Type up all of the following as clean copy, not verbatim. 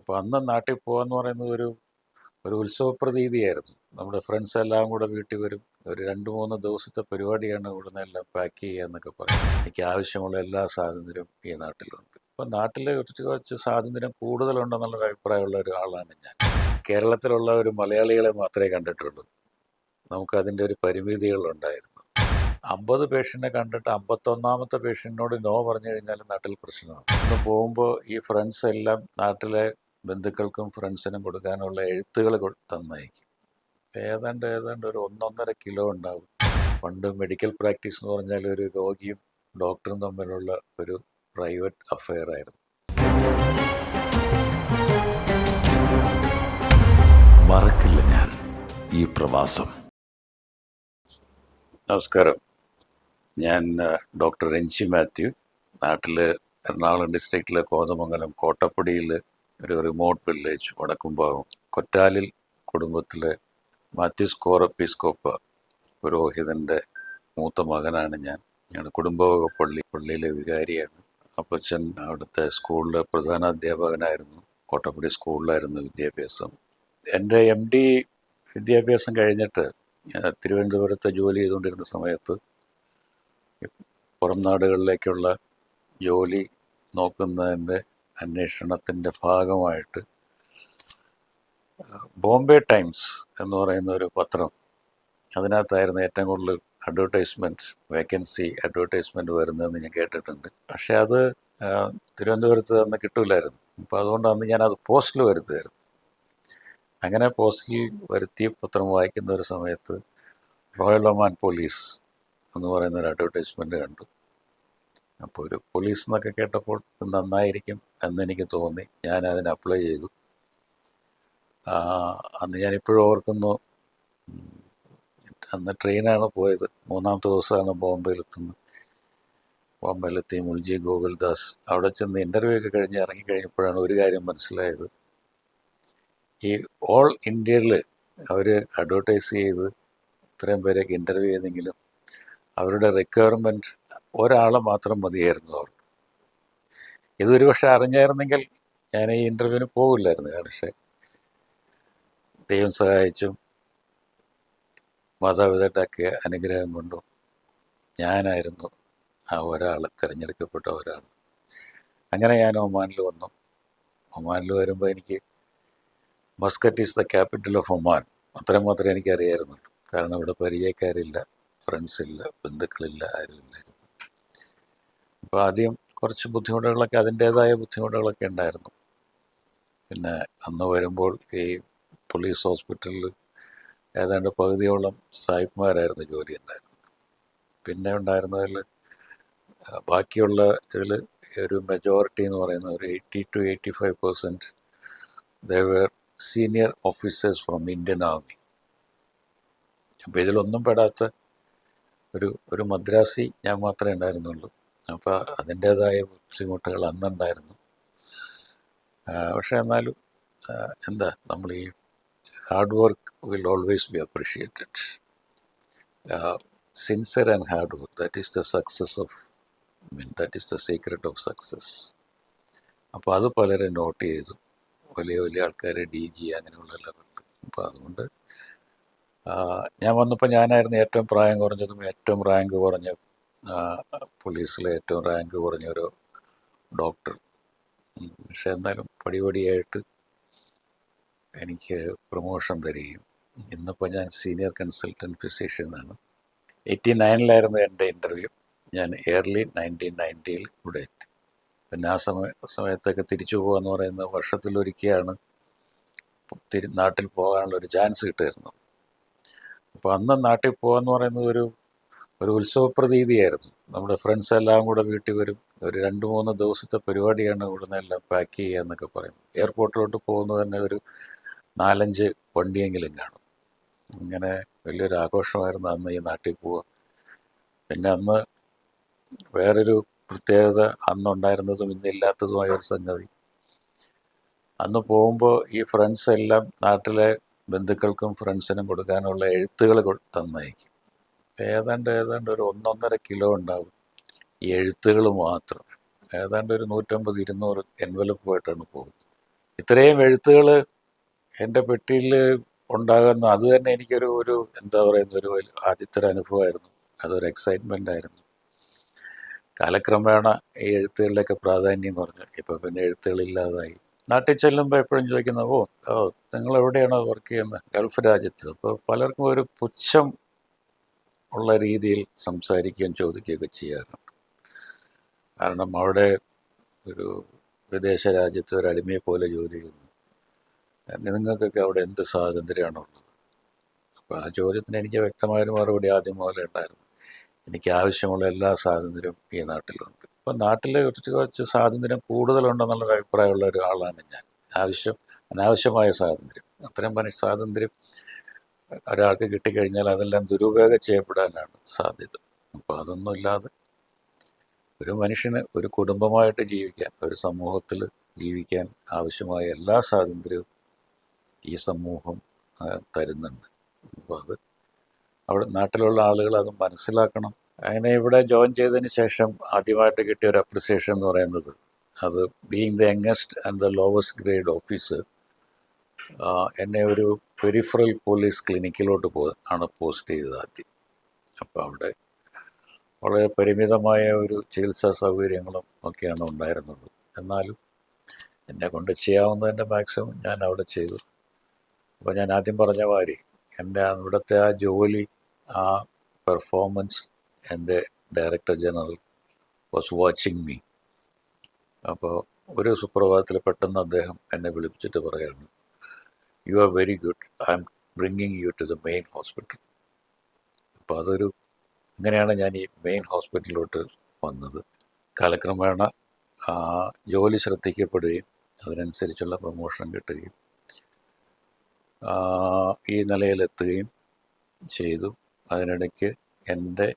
അപ്പോൾ അന്ന് നാട്ടിൽ പോകാന്ന് പറയുന്നത് ഒരു ഒരു ഉത്സവ പ്രതീതിയായിരുന്നു. നമ്മുടെ ഫ്രണ്ട്സ് എല്ലാം കൂടെ വീട്ടിൽ വരും. ഒരു 2-3 ദിവസത്തെ പരിപാടിയാണ്. ഇവിടുന്ന് എല്ലാം പാക്ക് ചെയ്യുക എന്നൊക്കെ പറയും. എനിക്ക് ആവശ്യമുള്ള എല്ലാ സ്വാതന്ത്ര്യവും ഈ നാട്ടിലുണ്ട്. ഇപ്പം നാട്ടിൽ കുറച്ച് സ്വാതന്ത്ര്യം കൂടുതലുണ്ടെന്നുള്ള അഭിപ്രായമുള്ള ഒരാളാണ് ഞാൻ. കേരളത്തിലുള്ള ഒരു മലയാളികളെ മാത്രമേ കണ്ടിട്ടുള്ളൂ. നമുക്കതിൻ്റെ ഒരു പരിമിതികളുണ്ടായിരുന്നു. 50 പേഷ്യൻറ്റിനെ കണ്ടിട്ട് 51ാമത്തെ പേഷ്യൻറ്റിനോട് നോ പറഞ്ഞു കഴിഞ്ഞാൽ നാട്ടിൽ പ്രശ്നമാണ്. ഇന്ന് പോകുമ്പോൾ ഈ ഫ്രണ്ട്സ് എല്ലാം നാട്ടിലെ ബന്ധുക്കൾക്കും ഫ്രണ്ട്സിനും കൊടുക്കാനുള്ള എഴുത്തുകൾ തന്നയക്കും. ഏതാണ്ട് ഒരു 1-1.5 കിലോ ഉണ്ടാവും. പണ്ട് മെഡിക്കൽ പ്രാക്ടീസ് എന്ന് പറഞ്ഞാൽ ഒരു രോഗിയും ഡോക്ടറും തമ്മിലുള്ള ഒരു പ്രൈവറ്റ് അഫെയർ ആയിരുന്നു. മറക്കില്ല ഞാൻ ഈ പ്രവാസം. നമസ്കാരം, ഞാൻ ഡോക്ടർ എൻസി മാത്യു. നാട്ടിൽ എറണാകുളം ഡിസ്ട്രിക്റ്റിലെ കോതമംഗലം കോട്ടപ്പടിയിൽ ഒരു റിമോട്ട് വില്ലേജ് വടക്കുംഭാഗം കൊറ്റാലിൽ കുടുംബത്തിലെ മാത്യൂസ് കോറപ്പീസ്കോപ്പ പുരോഹിതൻ്റെ മൂത്ത മകനാണ് ഞാൻ. കുടുംബവക പള്ളിയിലെ വികാരിയാണ്. അപ്പച്ചൻ അവിടുത്തെ സ്കൂളിലെ പ്രധാനാധ്യാപകനായിരുന്നു. കോട്ടപ്പടി സ്കൂളിലായിരുന്നു വിദ്യാഭ്യാസം. എൻ്റെ MD വിദ്യാഭ്യാസം കഴിഞ്ഞിട്ട് തിരുവനന്തപുരത്ത് ജോലി ചെയ്തുകൊണ്ടിരുന്ന സമയത്ത് പുറം നാടുകളിലേക്കുള്ള ജോലി നോക്കുന്നതിൻ്റെ അന്വേഷണത്തിൻ്റെ ഭാഗമായിട്ട് ബോംബെ ടൈംസ് എന്ന് പറയുന്ന ഒരു പത്രം, അതിനകത്തായിരുന്നു ഏറ്റവും കൂടുതൽ വേക്കൻസി അഡ്വർടൈസ്മെൻറ്റ് വരുന്നതെന്ന് ഞാൻ കേട്ടിട്ടുണ്ട്. പക്ഷേ അത് തിരുവനന്തപുരത്ത് അന്ന് കിട്ടില്ലായിരുന്നു. അപ്പോൾ അതുകൊണ്ട് അന്ന് ഞാനത് പോസ്റ്റിൽ വരുത്തുമായിരുന്നു. അങ്ങനെ പോസ്റ്റിൽ വരുത്തി പത്രം വായിക്കുന്ന ഒരു സമയത്ത് റോയൽ ഒമാൻ പോലീസ് എന്ന് പറയുന്ന ഒരു അഡ്വർടൈസ്മെൻറ്റ് കണ്ടു. അപ്പോൾ ഒരു പോലീസ് എന്നൊക്കെ കേട്ടപ്പോൾ നന്നായിരിക്കും എന്നെനിക്ക് തോന്നി. ഞാൻ അതിന് അപ്ലൈ ചെയ്തു. അന്ന് ഞാനിപ്പോഴും ഓർക്കുന്നു, അന്ന് ട്രെയിനാണ് പോയത്. 3ാമത്തെ ദിവസമാണ് ബോംബെയിലെത്തി മുൾജി ഗോകുൽദാസ് അവിടെ ചെന്ന് ഇൻ്റർവ്യൂ ഒക്കെ കഴിഞ്ഞ് ഇറങ്ങിക്കഴിഞ്ഞപ്പോഴാണ് ഒരു കാര്യം മനസ്സിലായത്. ഈ ഓൾ ഇന്ത്യയിൽ അവർ അഡ്വർടൈസ് ചെയ്ത് ഇത്രയും പേരൊക്കെ ഇൻ്റർവ്യൂ ചെയ്തെങ്കിലും അവരുടെ റിക്വയർമെൻറ്റ് ഒരാളെ മാത്രം മതിയായിരുന്നു അവർക്ക്. ഇതൊരു പക്ഷേ അറിഞ്ഞായിരുന്നെങ്കിൽ ഞാൻ ഈ ഇൻ്റർവ്യൂവിന് പോകില്ലായിരുന്നു. പക്ഷേ ദൈവം സഹായിച്ചും മാതാപിതാക്കളുടെ അനുഗ്രഹം കൊണ്ടും ഞാനായിരുന്നു ആ ഒരാൾ, തിരഞ്ഞെടുക്കപ്പെട്ട ഒരാൾ. അങ്ങനെ ഞാൻ ഒമാനിൽ വന്നു. ഒമാനിൽ വരുമ്പോൾ എനിക്ക് Muscat is the capital of Oman അത്രയും മാത്രമേ എനിക്കറിയായിരുന്നുള്ളൂ. കാരണം ഇവിടെ പരിചയക്കാരില്ല, ഫ്രണ്ട്സില്ല, ബന്ധുക്കളില്ല, ആരുമില്ലായിരുന്നു. അപ്പോൾ ആദ്യം കുറച്ച് ബുദ്ധിമുട്ടുകളൊക്കെ, അതിൻ്റേതായ ബുദ്ധിമുട്ടുകളൊക്കെ ഉണ്ടായിരുന്നു. പിന്നെ അന്ന് വരുമ്പോൾ ഈ പോലീസ് ഹോസ്പിറ്റലിൽ ഏതാണ്ട് പകുതിയോളം സായിപ്പ്മാരായിരുന്നു ജോലി ഉണ്ടായിരുന്നത്. പിന്നെ ഉണ്ടായിരുന്നതിൽ ബാക്കിയുള്ള ഇതിൽ ഒരു മെജോറിറ്റി എന്ന് പറയുന്ന ഒരു 80 to 85% they were senior officers from Indian army. അപ്പോൾ ഇതിലൊന്നും പെടാത്ത ഒരു മദ്രാസി ഞാൻ മാത്രമേ ഉണ്ടായിരുന്നുള്ളൂ. അപ്പോൾ അതിൻ്റേതായ ബുദ്ധിമുട്ടുകൾ അന്നുണ്ടായിരുന്നു. പക്ഷേ എന്നാലും നമ്മൾ ഈ hard work will always be appreciated. Sincere and hard work, that is the secret of success. അപ്പോൾ അത് പലരും നോട്ട് ചെയ്തു, വലിയ വലിയ ആൾക്കാർ, DG അങ്ങനെയുള്ള ലെവലിൽ. അപ്പോൾ അതുകൊണ്ട് ഞാൻ വന്നപ്പോൾ ഞാനായിരുന്നു ഏറ്റവും പ്രായം കുറഞ്ഞതും ഏറ്റവും റാങ്ക് കുറഞ്ഞ പോലീസിലെ ഏറ്റവും റാങ്ക് കുറഞ്ഞ ഒരു ഡോക്ടർ. പക്ഷെ എന്നാലും പടിപടിയായിട്ട് എനിക്ക് പ്രൊമോഷൻ തരികയും ഇന്നിപ്പോൾ ഞാൻ സീനിയർ കൺസൾട്ടൻറ്റ് ഫിസിഷ്യനാണ്. 89-ലായിരുന്നു എൻ്റെ ഇൻ്റർവ്യൂ. ഞാൻ ഏർലി 1990 ഇവിടെ എത്തി. പിന്നെ ആ സമയത്തൊക്കെ തിരിച്ചു പോകുകയെന്ന് പറയുന്നത് വർഷത്തിലൊരിക്കലാണ് നാട്ടിൽ പോകാനുള്ളൊരു ചാൻസ് കിട്ടുമായിരുന്നു. അപ്പോൾ അന്ന് നാട്ടിൽ പോകാമെന്ന് പറയുന്നത് ഒരു ഉത്സവ പ്രതീതിയായിരുന്നു. നമ്മുടെ ഫ്രണ്ട്സ് എല്ലാം കൂടെ വീട്ടിൽ വരും. ഒരു 2-3 ദിവസത്തെ പരിപാടിയാണ്. ഇവിടുന്ന് എല്ലാം പാക്ക് ചെയ്യുക എന്നൊക്കെ പറയും. എയർപോർട്ടിലോട്ട് പോകുന്നത് തന്നെ ഒരു 4-5 വണ്ടിയെങ്കിലും കാണും. ഇങ്ങനെ വലിയൊരു ആഘോഷമായിരുന്നു അന്ന് ഈ നാട്ടിൽ പോവുക. പിന്നെ അന്ന് വേറൊരു പ്രത്യേകത അന്നുണ്ടായിരുന്നതും ഇന്നില്ലാത്തതുമായ ഒരു സംഗതി, അന്ന് പോകുമ്പോൾ ഈ ഫ്രണ്ട്സ് എല്ലാം നാട്ടിലെ ബന്ധുക്കൾക്കും ഫ്രണ്ട്സിനും കൊടുക്കാനുള്ള എഴുത്തുകൾ തന്നയക്കും. ഏതാണ്ട് ഒരു 1-1.5 കിലോ ഉണ്ടാവും ഈ എഴുത്തുകൾ മാത്രം. ഏതാണ്ട് ഒരു 150-200 എൻവലപ്പ് പോയിട്ടാണ് പോകുന്നത്. ഇത്രയും എഴുത്തുകൾ എൻ്റെ പെട്ടിയിൽ ഉണ്ടാകുന്ന അത് തന്നെ എനിക്കൊരു ഒരു എന്താ പറയുന്ന ഒരു ആദ്യത്തെ ഒരു അനുഭവമായിരുന്നു. അതൊരു എക്സൈറ്റ്മെൻ്റ് ആയിരുന്നു. കാലക്രമേണ ഈ എഴുത്തുകളിലൊക്കെ പ്രാധാന്യം കുറഞ്ഞു. ഇപ്പോൾ പിന്നെ എഴുത്തുകളില്ലാതായി. നാട്ടിൽ ചെല്ലുമ്പോൾ എപ്പോഴും ചോദിക്കുന്നത്, ഓ നിങ്ങൾ എവിടെയാണോ വർക്ക് ചെയ്യുന്നത്? ഗൾഫ് രാജ്യത്ത്. അപ്പോൾ പലർക്കും ഒരു പുച്ഛം ഉള്ള രീതിയിൽ സംസാരിക്കുകയും ചോദിക്കുകയൊക്കെ ചെയ്യാറുണ്ട്. കാരണം അവിടെ ഒരു വിദേശ രാജ്യത്ത് ഒരു അടിമയെ പോലെ ജോലി ചെയ്യുന്നു, നിങ്ങൾക്കൊക്കെ അവിടെ എന്ത് സ്വാതന്ത്ര്യമാണുള്ളത്? അപ്പോൾ ആ ചോദ്യത്തിന് എനിക്ക് വ്യക്തമായൊരു മറുപടി ആദ്യം മുതലേ ഉണ്ടായിരുന്നു. എനിക്ക് ആവശ്യമുള്ള എല്ലാ സ്വാതന്ത്ര്യവും ഈ നാട്ടിലുണ്ട്. അപ്പോൾ നാട്ടിൽ കുറച്ച് സ്വാതന്ത്ര്യം കൂടുതലുണ്ടെന്നുള്ള അഭിപ്രായമുള്ള ഒരാളാണ് ഞാൻ. അനാവശ്യമായ സ്വാതന്ത്ര്യം, അത്തരം സ്വാതന്ത്ര്യം ഒരാൾക്ക് കിട്ടിക്കഴിഞ്ഞാൽ അതെല്ലാം ദുരുപയോഗം ചെയ്യപ്പെടാനാണ് സാധ്യത. അപ്പോൾ അതൊന്നും ഇല്ലാതെ ഒരു മനുഷ്യന് ഒരു കുടുംബമായിട്ട് ജീവിക്കാൻ, ഒരു സമൂഹത്തിൽ ജീവിക്കാൻ ആവശ്യമായ എല്ലാ സ്വാതന്ത്ര്യവും ഈ സമൂഹം തരുന്നുണ്ട്. അപ്പോൾ അത് അവിടെ നാട്ടിലുള്ള ആളുകൾ അത് മനസ്സിലാക്കണം. അങ്ങനെ ഇവിടെ ജോയിൻ ചെയ്തതിന് ശേഷം ആദ്യമായിട്ട് കിട്ടിയ ഒരു അപ്രിസിയേഷൻ എന്ന് പറയുന്നത്, അത് being the youngest and the lowest grade officer, എന്നെ ഒരു പെരിഫറൽ പോലീസ് ക്ലിനിക്കിലോട്ട് ആണ് പോസ്റ്റ് ചെയ്തത് ആദ്യം. അപ്പോൾ അവിടെ വളരെ പരിമിതമായ ഒരു ചികിത്സാ സൗകര്യങ്ങളും ഒക്കെയാണ് ഉണ്ടായിരുന്നുള്ളൂ. എന്നാലും എന്നെ കൊണ്ട് ചെയ്യാവുന്നതിൻ്റെ മാക്സിമം ഞാൻ അവിടെ ചെയ്തു. അപ്പോൾ ഞാൻ ആദ്യം പറഞ്ഞ മാതിരി എൻ്റെ അവിടുത്തെ ആ ജോലി, ആ പെർഫോമൻസ്, എൻ്റെ director general was watching me. അപ്പോൾ ഒരു സുപ്രഭാതത്തിൽ പെട്ടെന്ന് അദ്ദേഹം എന്നെ വിളിപ്പിച്ചിട്ട് പറയുകയാണ്, you are very good, I am bringing you to the main hospital. അപ്പോൾ അങ്ങനെയാണ് ഞാൻ ഈ മെയിൻ ഹോസ്പിറ്റലിലോട്ട് വന്നത്. കാലക്രമേണ ജോലി ശ്രദ്ധിക്കപ്പെടുകയും അതിനനുസരിച്ചുള്ള പ്രൊമോഷൻ കിട്ടുകയും ഈ നിലയിലെത്തുകയും ചെയ്തു. അതിനിടയ്ക്ക് എൻ്റെ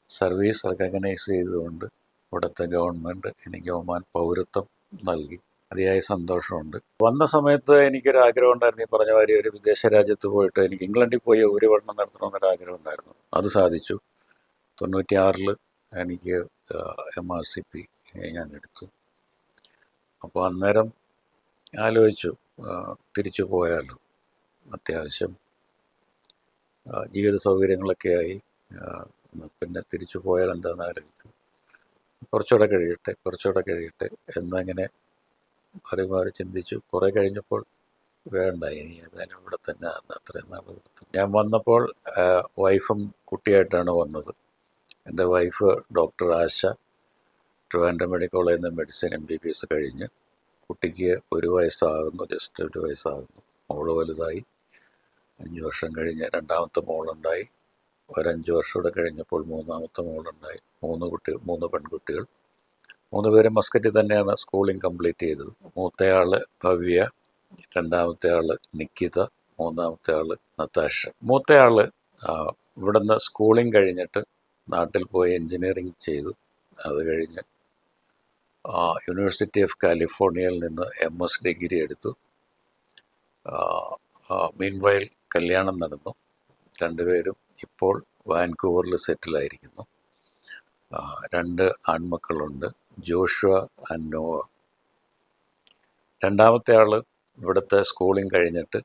സർവീസ് റെക്കഗ്നൈസ് ചെയ്തുകൊണ്ട് ഇവിടുത്തെ ഗവൺമെൻറ് എനിക്ക് ഒമാൻ പൗരത്വം നൽകി. അതിയായ സന്തോഷമുണ്ട്. വന്ന സമയത്ത് എനിക്കൊരാഗ്രഹം ഉണ്ടായിരുന്നു, ഈ പറഞ്ഞ മാതിരി ഒരു വിദേശ രാജ്യത്ത് പോയിട്ട് എനിക്ക് ഇംഗ്ലണ്ടിൽ പോയി ഉപരിപഠനം നടത്തണമെന്നൊരാഗ്രഹം ഉണ്ടായിരുന്നു. അത് സാധിച്ചു. 96 എനിക്ക് MRCP ഞാൻ എടുത്തു. അപ്പോൾ അന്നേരം ആലോചിച്ചു, തിരിച്ചു പോയാലോ, അത്യാവശ്യം ജീവിത സൗകര്യങ്ങളൊക്കെ ആയി, പിന്നെ തിരിച്ചു പോയാൽ എന്താണെന്ന് ആലോചിച്ചു. കുറച്ചുകൂടെ കഴിയട്ടെ എന്നങ്ങനെ മാറി ചിന്തിച്ചു. കുറേ കഴിഞ്ഞപ്പോൾ വേണ്ട, ഇനി ഏതായാലും ഇവിടെ തന്നെ അത്രയും നാൾ കൊടുത്തു. ഞാൻ വന്നപ്പോൾ വൈഫും കുട്ടിയായിട്ടാണ് വന്നത്. എൻ്റെ വൈഫ് ഡോക്ടർ ആശ, ട്രിവാൻഡ്രം മെഡിക്കൽ കോളേജിൽ നിന്ന് മെഡിസിൻ MBBS കഴിഞ്ഞ്, കുട്ടിക്ക് 1 വയസ്സാകുന്നു, ജസ്റ്റ് 1 വയസ്സാകുന്നു. മോള് വലുതായി. 5 വർഷം കഴിഞ്ഞ് രണ്ടാമത്തെ മോളുണ്ടായി. ഒരു 5 വർഷം കൂടെ കഴിഞ്ഞപ്പോൾ മൂന്നാമത്തെ മോളുണ്ടായി. 3 പെൺകുട്ടികൾ. 3 പേരും മസ്കറ്റിൽ തന്നെയാണ് സ്കൂളിംഗ് കംപ്ലീറ്റ് ചെയ്തത്. മൂത്തയാൾ ഭവ്യ, രണ്ടാമത്തെ ആൾ നിക്കിത, മൂന്നാമത്തെ ആൾ നതാഷ. മൂത്തയാൾ ഇവിടുന്ന് സ്കൂളിംഗ് കഴിഞ്ഞിട്ട് നാട്ടിൽ പോയി എൻജിനീയറിങ് ചെയ്തു. അത് കഴിഞ്ഞ് യൂണിവേഴ്സിറ്റി ഓഫ് കാലിഫോർണിയയിൽ നിന്ന് MS ഡിഗ്രി എടുത്തു. മീൻവൈൽ കല്യാണം നടന്നു. 2 പേരും ഇപ്പോൾ വാൻകൂവറിൽ സെറ്റിലായിരിക്കുന്നു. 2 ആൺമക്കളുണ്ട്, ജോഷുവ ആൻഡ് നോവ. രണ്ടാമത്തെ ആൾ ഇവിടുത്തെ സ്കൂളിംഗ് കഴിഞ്ഞിട്ട്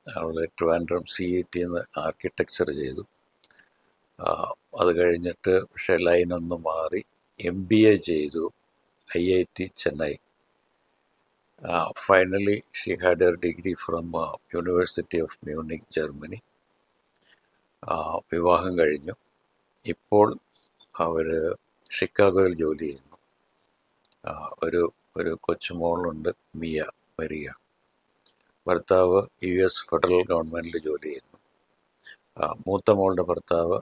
അവൾ ട്രിവാൻഡ്രം CET ആർക്കിടെക്ചർ ചെയ്തു. അത് കഴിഞ്ഞിട്ട് പക്ഷേ ലൈനൊന്ന് മാറി MBA ചെയ്തു IIT Chennai. Finally she had er degree from university of Munich, Germany. വിവാഹം കഴിഞ്ഞു. ഇപ്പോൾ അവർ ഷിക്കാഗോയിൽ ജോലി ചെയ്യുന്നു. ഒരു കൊച്ചുമോളുണ്ട്, മരിയ. ഭർത്താവ് US ഫെഡറൽ ഗവൺമെൻറ്റിൽ ജോലി ചെയ്യുന്നു. മൂത്ത മോളുടെ ഭർത്താവ്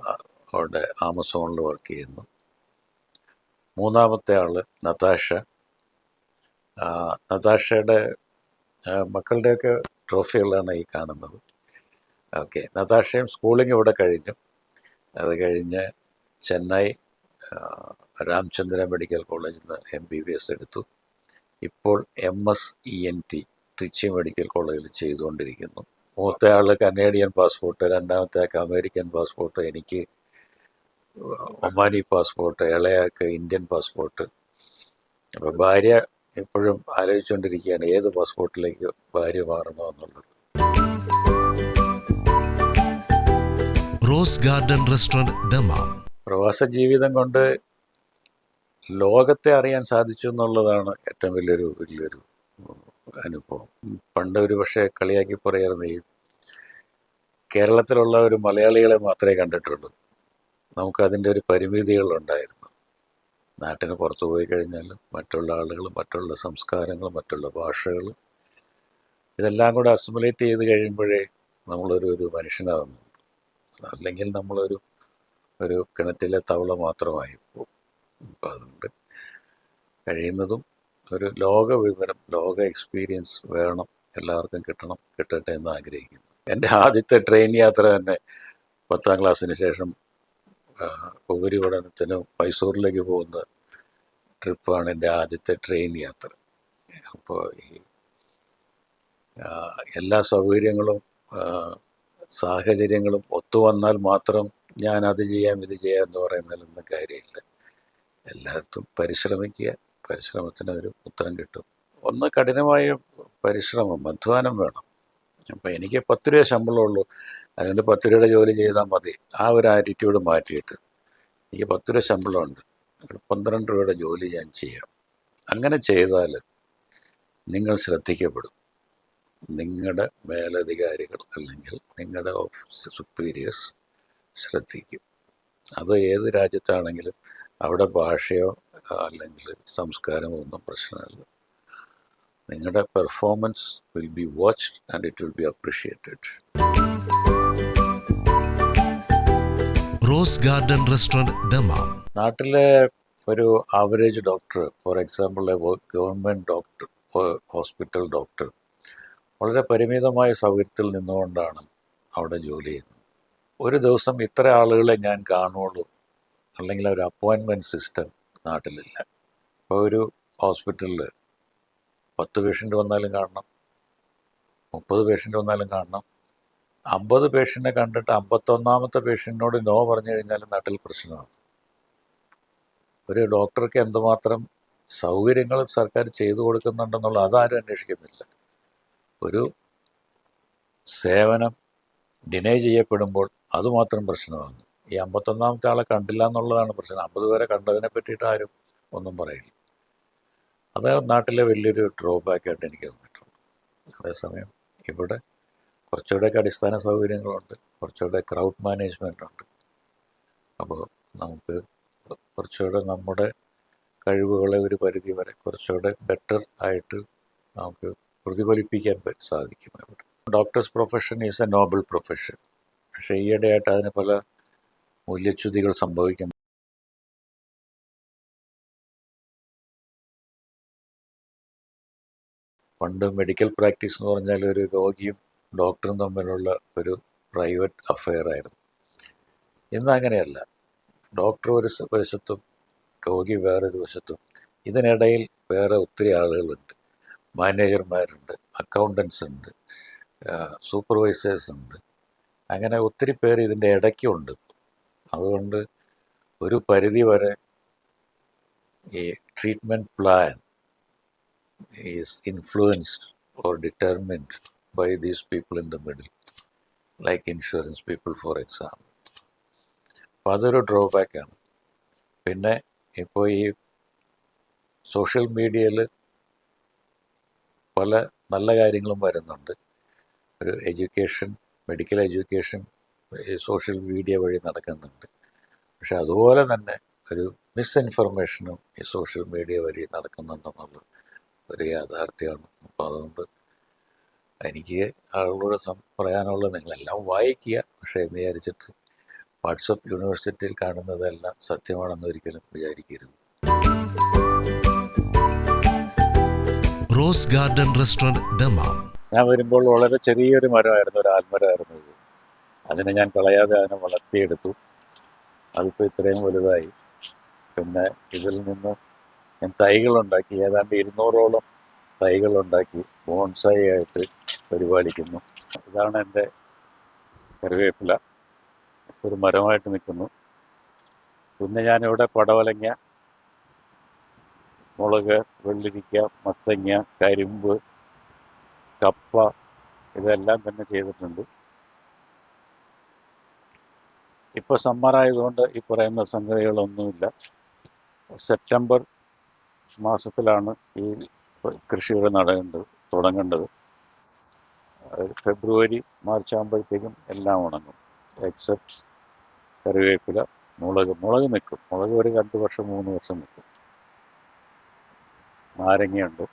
അവിടെ ആമസോണിൽ വർക്ക് ചെയ്യുന്നു. മൂന്നാമത്തെ ആൾ നതാഷ. നതാഷയുടെ മക്കളുടെയൊക്കെ ട്രോഫികളാണ് ഈ കാണുന്നത്. ഓക്കെ, നതാഷയും സ്കൂളിംഗ് ഇവിടെ കഴിഞ്ഞു. അത് കഴിഞ്ഞ് ചെന്നൈ രാമചന്ദ്ര മെഡിക്കൽ കോളേജിൽ നിന്ന് MBBS എടുത്തു. ഇപ്പോൾ MSENT ട്രിച്ചി മെഡിക്കൽ കോളേജിൽ ചെയ്തുകൊണ്ടിരിക്കുന്നു. മൂത്തയാൾ കനേഡിയൻ പാസ്പോർട്ട്, രണ്ടാമത്തെ ആൾക്ക് അമേരിക്കൻ പാസ്പോർട്ട്, എനിക്ക് ഒമാനി പാസ്പോർട്ട്, ഇളയാൾക്ക് ഇന്ത്യൻ പാസ്പോർട്ട്. അപ്പോൾ ഭാര്യ എപ്പോഴും ആലോചിച്ചുകൊണ്ടിരിക്കുകയാണ് ഏത് പാസ്പോർട്ടിലേക്ക് ഭാര്യ മാറണോ എന്നുള്ളത്. Rose garden restaurant Dammam. പ്രവാസ ജീവിതം കൊണ്ട് ലോകത്തെ അറിയാൻ സാധിച്ചു എന്നുള്ളതാണ് ഏറ്റവും വലിയൊരു അനുഭവം. പണ്ട് ഒരു പക്ഷേ കളിയാക്കി പറയായിരുന്നു, ഈ കേരളത്തിലുള്ള ഒരു മലയാളികളെ മാത്രമേ കണ്ടിട്ടുള്ളൂ. നമുക്കതിൻ്റെ ഒരു പരിമിതികളുണ്ടായിരുന്നു. നാട്ടിന് പുറത്തു പോയി കഴിഞ്ഞാൽ മറ്റുള്ള ആളുകൾ, മറ്റുള്ള സംസ്കാരങ്ങൾ, മറ്റുള്ള ഭാഷകൾ, ഇതെല്ലാം കൂടെ അസിമുലേറ്റ് ചെയ്ത് കഴിയുമ്പോഴേ നമ്മളൊരു മനുഷ്യനാകുന്നു. അല്ലെങ്കിൽ നമ്മളൊരു കിണറ്റിലെ തവള മാത്രമായി പോകും. അപ്പോൾ അതുകൊണ്ട് കഴിയുന്നതും ഒരു ലോക വിവരം, ലോക എക്സ്പീരിയൻസ് വേണം, എല്ലാവർക്കും കിട്ടട്ടെ എന്ന് ആഗ്രഹിക്കുന്നു. എൻ്റെ ആദ്യത്തെ ട്രെയിൻ യാത്ര തന്നെ 10ാം ക്ലാസ്സിന് ശേഷം ഉപരിപഠനത്തിന് മൈസൂറിലേക്ക് പോകുന്ന ട്രിപ്പാണ് എൻ്റെ ആദ്യത്തെ ട്രെയിൻ യാത്ര. അപ്പോൾ ഈ എല്ലാ സൗകര്യങ്ങളും സാഹചര്യങ്ങളും ഒത്തുവന്നാൽ മാത്രം ഞാൻ അത് ചെയ്യാം ഇത് ചെയ്യാം എന്ന് പറയുന്നതിലൊന്നും കാര്യമില്ല. എല്ലായിടത്തും പരിശ്രമിക്കുക, പരിശ്രമത്തിന് ഒരു ഉത്തരം കിട്ടും. ഒന്ന് കഠിനമായ പരിശ്രമം, അധ്വാനം വേണം. അപ്പോൾ എനിക്ക് 10 രൂപ ശമ്പളമുള്ളൂ, അതുകൊണ്ട് 10 രൂപയുടെ ജോലി ചെയ്താൽ മതി, ആ ഒരു ആറ്റിറ്റ്യൂഡ് മാറ്റിയിട്ട് എനിക്ക് 10 രൂപ ശമ്പളമുണ്ട്, 12 രൂപയുടെ ജോലി ഞാൻ ചെയ്യാം. അങ്ങനെ ചെയ്താൽ നിങ്ങൾ ശ്രദ്ധിക്കപ്പെടും. നിങ്ങളുടെ മേലധികാരികൾ അല്ലെങ്കിൽ നിങ്ങളുടെ ഓഫീസ് സുപ്പീരിയേഴ്സ് ശ്രദ്ധിക്കും. അത് ഏത് രാജ്യത്താണെങ്കിലും അവിടെ ഭാഷയോ അല്ലെങ്കിൽ സംസ്കാരമോ ഒന്നും പ്രശ്നമല്ല. നിങ്ങളുടെ performance will be watched and it will be appreciated. Rose garden restaurant Dammam. നാട്ടിലെ ഒരു average doctor, for example government doctor, hospital doctor, വളരെ പരിമിതമായ സൗകര്യത്തിൽ നിന്നുകൊണ്ടാണ് അവിടെ ജോലി ചെയ്യുന്നത്. ഒരു ദിവസം ഇത്ര ആളുകളെ ഞാൻ കാണുള്ളൂ, അല്ലെങ്കിൽ ഒരു അപ്പോയിൻമെൻറ്റ് സിസ്റ്റം നാട്ടിലില്ല. ഇപ്പോൾ ഒരു ഹോസ്പിറ്റലിൽ 10 പേഷ്യൻ്റ് വന്നാലും കാണണം, 30 പേഷ്യൻ്റ് വന്നാലും കാണണം. 50 പേഷ്യൻറ്റിനെ കണ്ടിട്ട് 51ാമത്തെ പേഷ്യൻറ്റിനോട് നോ പറഞ്ഞു കഴിഞ്ഞാൽ നാട്ടിൽ പ്രശ്നമാണ്. ഒരു ഡോക്ടർക്ക് എന്തുമാത്രം സൗകര്യങ്ങൾ സർക്കാർ ചെയ്തു കൊടുക്കുന്നുണ്ടെന്നുള്ള അതാരും അന്വേഷിക്കുന്നില്ല. ഒരു സേവനം ഡിനൈ ചെയ്യപ്പെടുമ്പോൾ അതുമാത്രം പ്രശ്നമാണ്. ഈ 51ാമത്തെ ആളെ കണ്ടില്ല എന്നുള്ളതാണ് പ്രശ്നം. 50 പേരെ കണ്ടതിനെ പറ്റിയിട്ട് ആരും ഒന്നും പറയില്ല. അത് നാട്ടിലെ വലിയൊരു ഡ്രോബാക്കായിട്ട് എനിക്ക് തോന്നിയിട്ടുണ്ട്. അതേസമയം ഇവിടെ കുറച്ചുകൂടെയൊക്കെ അടിസ്ഥാന സൗകര്യങ്ങളുണ്ട്, കുറച്ചുകൂടെ ക്രൗഡ് മാനേജ്മെൻ്റ് ഉണ്ട്. അപ്പോൾ നമുക്ക് കുറച്ചുകൂടെ നമ്മുടെ കഴിവുകളെ ഒരു പരിധി വരെ കുറച്ചുകൂടെ ബെറ്റർ ആയിട്ട് നമുക്ക് പ്രതിഫലിപ്പിക്കാൻ സാധിക്കും. ഇവിടെ doctors profession is A Noble profession. പക്ഷേ ഈയിടെയായിട്ട് അതിന് പല മൂല്യച്യുതികൾ സംഭവിക്കുന്നു. പണ്ട് മെഡിക്കൽ പ്രാക്ടീസ് എന്ന് പറഞ്ഞാൽ ഒരു രോഗിയും ഡോക്ടറും തമ്മിലുള്ള ഒരു പ്രൈവറ്റ് അഫെയർ ആയിരുന്നു. ഇന്ന് അങ്ങനെയല്ല. ഡോക്ടർ ഒരു വശത്തും രോഗി വേറൊരു വശത്തും, ഇതിനിടയിൽ വേറെ ഒത്തിരി ആളുകളുണ്ട്. മാനേജർമാരുണ്ട്, അക്കൗണ്ടൻസ് ഉണ്ട്, സൂപ്പർവൈസേഴ്സ് ഉണ്ട്, അങ്ങനെ ഒത്തിരി പേര് ഇതിൻ്റെ ഇടയ്ക്കുണ്ട്. അതുകൊണ്ട് ഒരു പരിധി വരെ ഈ treatment plan is influenced or determined by these people in the middle, like insurance people for example. അപ്പോൾ അതൊരു ഡ്രോബാക്കാണ്. പിന്നെ ഇപ്പോൾ ഈ സോഷ്യൽ മീഡിയയിൽ പല നല്ല കാര്യങ്ങളും വരുന്നുണ്ട്. ഒരു എഡ്യൂക്കേഷൻ, മെഡിക്കൽ എഡ്യൂക്കേഷൻ ഈ സോഷ്യൽ മീഡിയ വഴി നടക്കുന്നുണ്ട്. പക്ഷെ അതുപോലെ തന്നെ ഒരു മിസ്ഇൻഫർമേഷനും ഈ സോഷ്യൽ മീഡിയ വഴി നടക്കുന്നുണ്ടെന്നുള്ള ഒരു യാഥാർത്ഥ്യമാണ്. അപ്പോൾ അതുകൊണ്ട് എനിക്ക് ആളുകളോട് പറയാനുള്ളത്, നിങ്ങളെല്ലാം വായിക്കുക, പക്ഷേ എന്ന് വിചാരിച്ചിട്ട് വാട്സപ്പ് യൂണിവേഴ്സിറ്റിയിൽ കാണുന്നതെല്ലാം സത്യമാണെന്ന് ഒരിക്കലും വിചാരിക്കരുത്. Rose garden restaurant Dammam. ഞാൻ വരുമ്പോൾ വളരെ ചെറിയൊരു മരമായിരുന്നു, ഒരു ആൽമരമായിരുന്നു ഇത്. അതിനെ ഞാൻ കളയാതെ അതിനെ വളർത്തിയെടുത്തു. അതിപ്പോൾ ഇത്രയും വലുതായി. പിന്നെ ഇതിൽ നിന്ന് ഞാൻ തൈകളുണ്ടാക്കി, ഏതാണ്ട് 200ഓളം തൈകളുണ്ടാക്കി ബോൺസായി ആയിട്ട് പരിപാലിക്കുന്നു. ഇതാണ് എൻ്റെ കറിവേപ്പില, ഒരു മരമായിട്ട് നിൽക്കുന്നു. പിന്നെ ഞാനിവിടെ പടവലങ്ങ, മുളക്, വെള്ളരിക്ക, മത്തങ്ങ, കരിമ്പ്, കപ്പ, ഇതെല്ലാം തന്നെ ചെയ്തിട്ടുണ്ട്. ഇപ്പോൾ സമ്മറായതുകൊണ്ട് ഈ പറയുന്ന സംഗതികളൊന്നുമില്ല. സെപ്റ്റംബർ മാസത്തിലാണ് ഈ കൃഷികൾ തുടങ്ങേണ്ടത്. ഫെബ്രുവരി, മാർച്ച് ആകുമ്പോഴത്തേക്കും എല്ലാം ഉണങ്ങും. എക്സെപ്റ്റ് കറിവേപ്പില, മുളക് നിൽക്കും. മുളക് ഒരു 2 വർഷം 3 വർഷം നിൽക്കും. നാരങ്ങയുണ്ട്.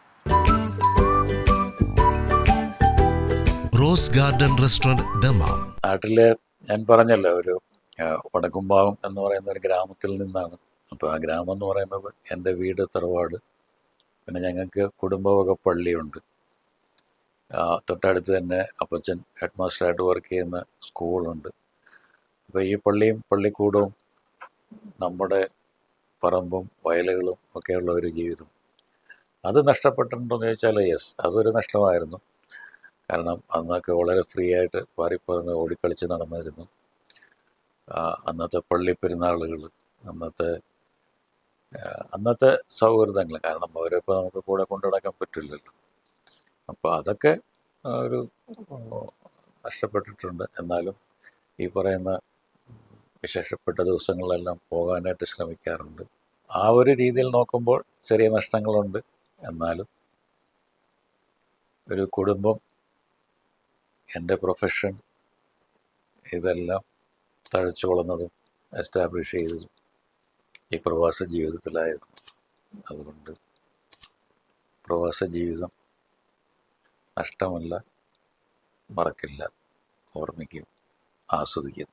Rose garden restaurant Dammam. നാട്ടിൽ ഞാൻ പറഞ്ഞല്ലോ, ഒരു വടക്കുംഭാഗം എന്ന് പറയുന്ന ഒരു ഗ്രാമത്തിൽ നിന്നാണ്. അപ്പോൾ ആ ഗ്രാമം എന്ന് പറയുന്നത് എൻ്റെ വീട്, തറവാട്, പിന്നെ ഞങ്ങൾക്ക് കുടുംബവക പള്ളിയുണ്ട്. തൊട്ടടുത്ത് തന്നെ അപ്പച്ചൻ ഹെഡ് മാസ്റ്ററായിട്ട് വർക്ക് ചെയ്യുന്ന സ്കൂളുണ്ട്. അപ്പോൾ ഈ പള്ളിയും പള്ളിക്കൂടവും നമ്മുടെ പറമ്പും വയലുകളും ഒക്കെയുള്ള ഒരു ജീവിതം, അത് നഷ്ടപ്പെട്ടിട്ടുണ്ടോ എന്ന് ചോദിച്ചാൽ യെസ്, അതൊരു നഷ്ടമായിരുന്നു. കാരണം അന്നൊക്കെ വളരെ ഫ്രീ ആയിട്ട് പാറിപ്പറന്ന് ഓടിക്കളിച്ച് നടന്നിരുന്നു. അന്നത്തെ പള്ളി പെരുന്നാളുകൾ, അന്നത്തെ സൗഹൃദങ്ങൾ, കാരണം അവരിപ്പോൾ നമുക്ക് കൂടെ കൊണ്ടു നടക്കാൻ പറ്റില്ലല്ലോ. അപ്പോൾ അതൊക്കെ ഒരു നഷ്ടപ്പെട്ടിട്ടുണ്ട്. എന്നാലും ഈ പറയുന്ന വിശേഷപ്പെട്ട ദിവസങ്ങളിലെല്ലാം പോകാനായിട്ട് ശ്രമിക്കാറുണ്ട്. ആ ഒരു രീതിയിൽ നോക്കുമ്പോൾ ചെറിയ നഷ്ടങ്ങളുണ്ട്. എന്നാലും ഒരു കുടുംബം, എൻ്റെ പ്രൊഫഷൻ, ഇതെല്ലാം തഴച്ചു വളർന്നതും എസ്റ്റാബ്ലിഷ് ചെയ്തതും ഈ പ്രവാസ ജീവിതത്തിലായിരുന്നു. അതുകൊണ്ട് പ്രവാസ ജീവിതം നഷ്ടമല്ല, മറക്കില്ല, ഓർമ്മിക്കും, ആസ്വദിക്കും.